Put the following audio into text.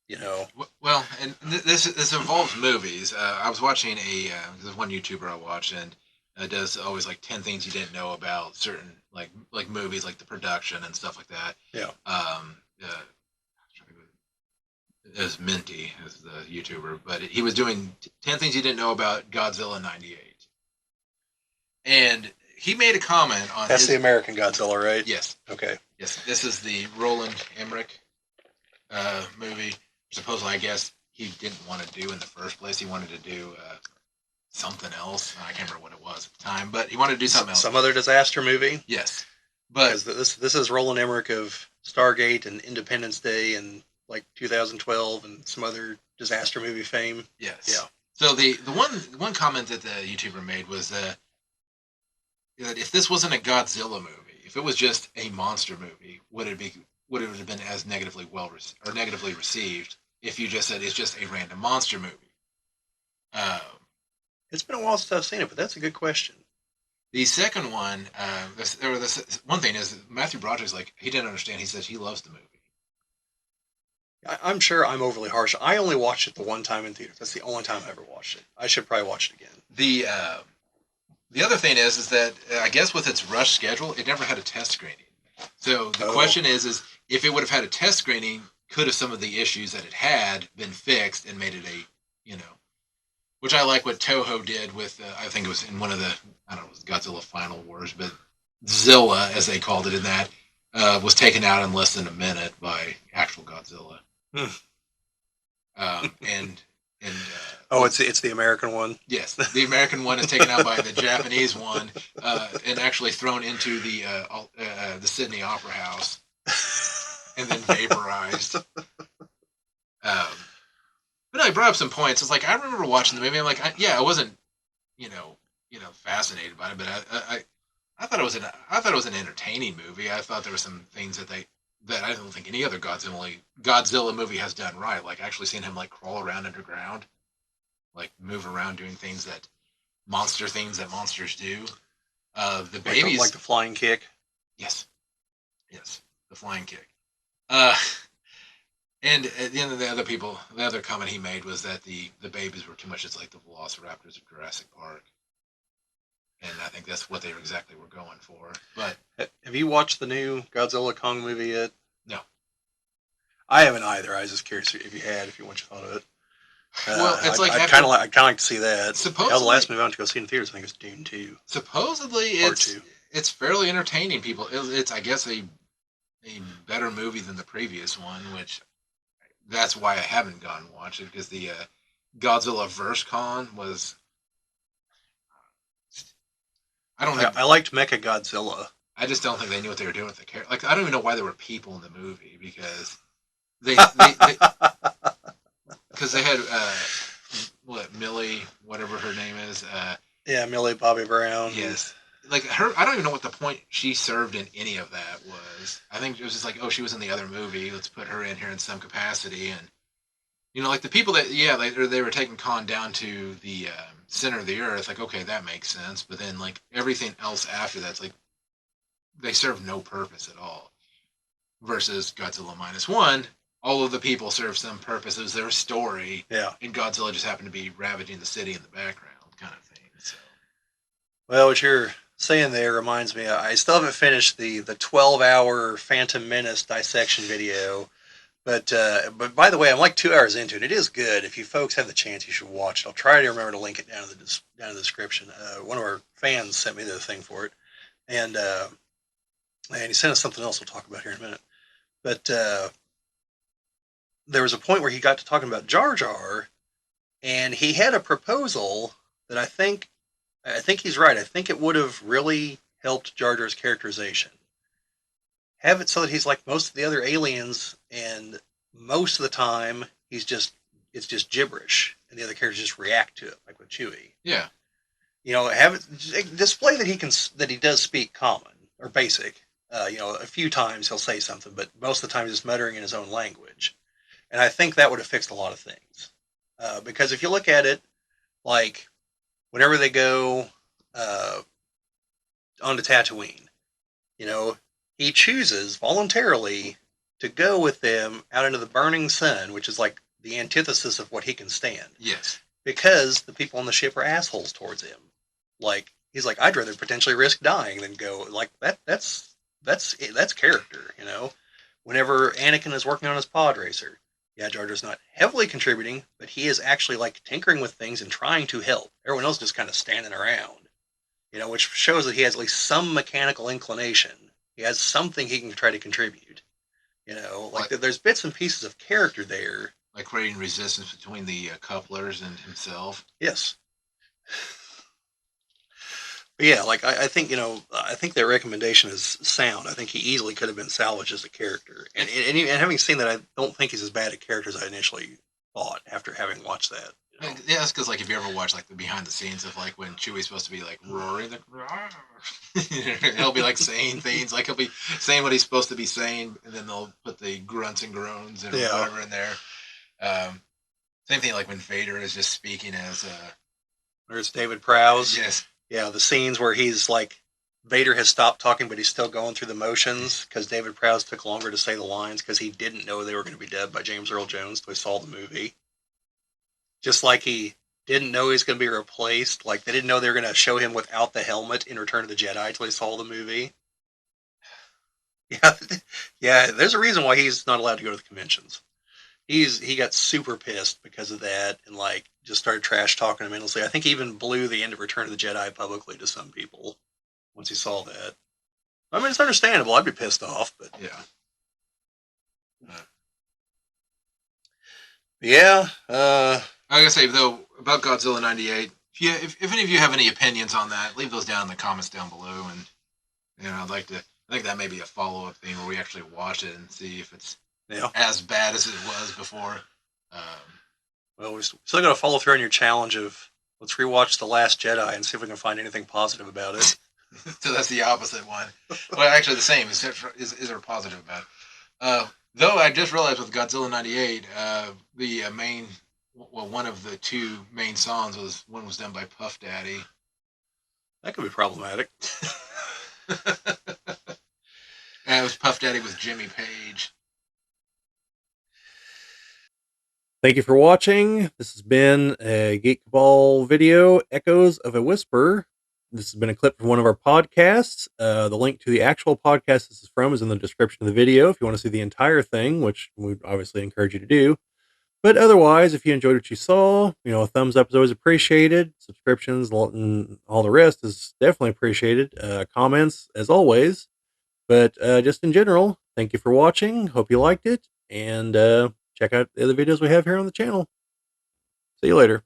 You know, Well, and this involves movies. I was watching there's one YouTuber I watch, and does always like 10 things you didn't know about certain like movies, like the production and stuff like that. yeah. Uh, it was Minty as the YouTuber, but he was doing 10 things you didn't know about Godzilla '98, and he made a comment on That's the his. American Godzilla, right? Yes, Okay. yes, this is the Roland Emmerich movie. Supposedly, I guess he didn't want to do in the first place. He wanted to do something else. I can't remember what it was at the time, but he wanted to do something else. Some other disaster movie, Yes, but because this is Roland Emmerich of Stargate and Independence Day and like 2012 and some other disaster movie fame. yes. Yeah. So the one comment that the YouTuber made was that if this wasn't a Godzilla movie, if it was just a monster movie, would it have been as negatively received if you just said it's just a random monster movie? Uh, It's been a while since I've seen it, but that's a good question. the second one, this one thing is Matthew Broderick's like he didn't understand. He says he loves the movie. I'm sure I'm overly harsh. I only watched it the one time in theaters. That's the only time I ever watched it. I should probably watch it again. The other thing is that I guess with its rush schedule, it never had a test screening. So the Oh, question is if it would have had a test screening, could have some of the issues that it had been fixed and made it which I like what Toho did with, I think it was in one of the, I don't know, it was Godzilla Final Wars, but Zilla, as they called it in that, was taken out in less than a minute by actual Godzilla. hmm. And Oh, it's the American one. yes, the American one is taken out by the Japanese one, and actually thrown into the Sydney Opera House and then vaporized. Um, but no, I brought up some points. It's like I remember watching the movie. I'm like, yeah, I wasn't, you know, fascinated by it, but I thought I thought it was an entertaining movie. I thought there were some things that I don't think any other Godzilla movie has done right. Like actually seeing him like crawl around underground, like move around doing things that monsters do. The Like babies, the flying kick. yes, yes, the flying kick. Uh, and at the end of the other comment he made was that the babies were too much just like the Velociraptors of Jurassic Park, and I think that's what they exactly were going for. But Have you watched the new Godzilla Kong movie yet? no, I haven't either. I was just curious if you had, if you what you thought of it. well, it's like I'd after I'd kind of like to see that. Hell, the supposedly last movie I went to go see in theaters, I think, was Dune 2, supposedly Part 2. it's fairly entertaining. It's I guess a better movie than the previous one, which that's why I haven't gone and watched it because the Godzilla Verse Con was. I don't think I liked Mecha Godzilla. I just don't think they knew what they were doing with the character. Like I don't even know why there were people in the movie because they because they had what Millie whatever her name is Yeah, Millie Bobby Brown. yes, like her. I don't even know what the point she served in any of that was. I think it was just like, oh, she was in the other movie. Let's put her in here in some capacity. And like the people that they were taking Khan down to the center of the earth. Like, okay, that makes sense. But then like everything else after that's like they serve no purpose at all. Versus Godzilla minus one, all of the people serve some purpose. It was their story, Yeah. and Godzilla just happened to be ravaging the city in the background, kind of thing. So Well, what you're saying there reminds me. I still haven't finished the 12-hour Phantom Menace dissection video. But by the way, I'm like 2 hours into it. It is good. If you folks have the chance, you should watch it. I'll try to remember to link it down in down in the description. One of our fans sent me the thing for it, and and he sent us something else we'll talk about here in a minute. But there was a point where he got to talking about Jar Jar, and he had a proposal that I think he's right. I think it would have really helped Jar Jar's characterization. Have it so that he's like most of the other aliens, and most of the time it's just gibberish, and the other characters just react to it, like with Chewie. yeah, Have it display that he does speak common or basic. A few times he'll say something, but most of the time he's just muttering in his own language. And I think that would have fixed a lot of things. Because if you look at it, like whenever they go uh, onto Tatooine, you know, he chooses voluntarily to go with them out into the burning sun, which is like the antithesis of what he can stand. Yes. Because the people on the ship are assholes towards him. Like he's like, I'd rather potentially risk dying than go like that. That's character, you know. Whenever Anakin is working on his pod racer, yeah, Jar Jar's not heavily contributing, but he is actually like tinkering with things and trying to help. Everyone else just kind of standing around, you know, which shows that he has at least some mechanical inclination. He has something he can try to contribute. You know, like there's bits and pieces of character there. Like creating resistance between the couplers and himself. Yes. But yeah, like I think I think that recommendation is sound. I think he easily could have been salvaged as a character, and having seen that, I don't think he's as bad a character as I initially thought after having watched that. You know? Yeah, that's because like if you ever watch like the behind the scenes of like when Chewie's supposed to be like roaring, he'll be like saying things like he'll be saying what he's supposed to be saying, and then they'll put the grunts and groans and whatever in there. Same thing like when Vader is just speaking as There's David Prowse. Yes. Yeah, the scenes where he's like, Vader has stopped talking, but he's still going through the motions because David Prowse took longer to say the lines because he didn't know they were going to be dubbed by James Earl Jones until he saw the movie. Just like he didn't know he was going to be replaced. Like they didn't know they were going to show him without the helmet in Return of the Jedi until he saw the movie. Yeah, yeah. There's a reason why he's not allowed to go to the conventions. He got super pissed because of that and like just started trash talking him endlessly. I think he even blew the end of Return of the Jedi publicly to some people once he saw that. I mean, it's understandable. I'd be pissed off, but yeah. Yeah. I gotta say though about Godzilla '98. If any of you have any opinions on that, leave those down in the comments down below, and I'd like to. I think that may be a follow up thing where we actually watch it and see if it's as bad as it was before. Well, we're still got to follow through on your challenge of let's rewatch The Last Jedi and see if we can find anything positive about it. So that's the opposite one. Well, actually, the same. Is there positive about it? Though I just realized with Godzilla '98, the main, one of the two main songs one was done by Puff Daddy. That could be problematic. And it was Puff Daddy with Jimmy Page. Thank you for watching. This has been a Geek Cabal video, Echoes of a Whisper. This has been a clip from one of our podcasts. The link to the actual podcast this is from is in the description of the video if you want to see the entire thing, which we obviously encourage you to do. But otherwise, if you enjoyed what you saw, a thumbs up is always appreciated. Subscriptions and all the rest is definitely appreciated. Comments, as always. But just in general, thank you for watching. Hope you liked it. And check out the other videos we have here on the channel. See you later.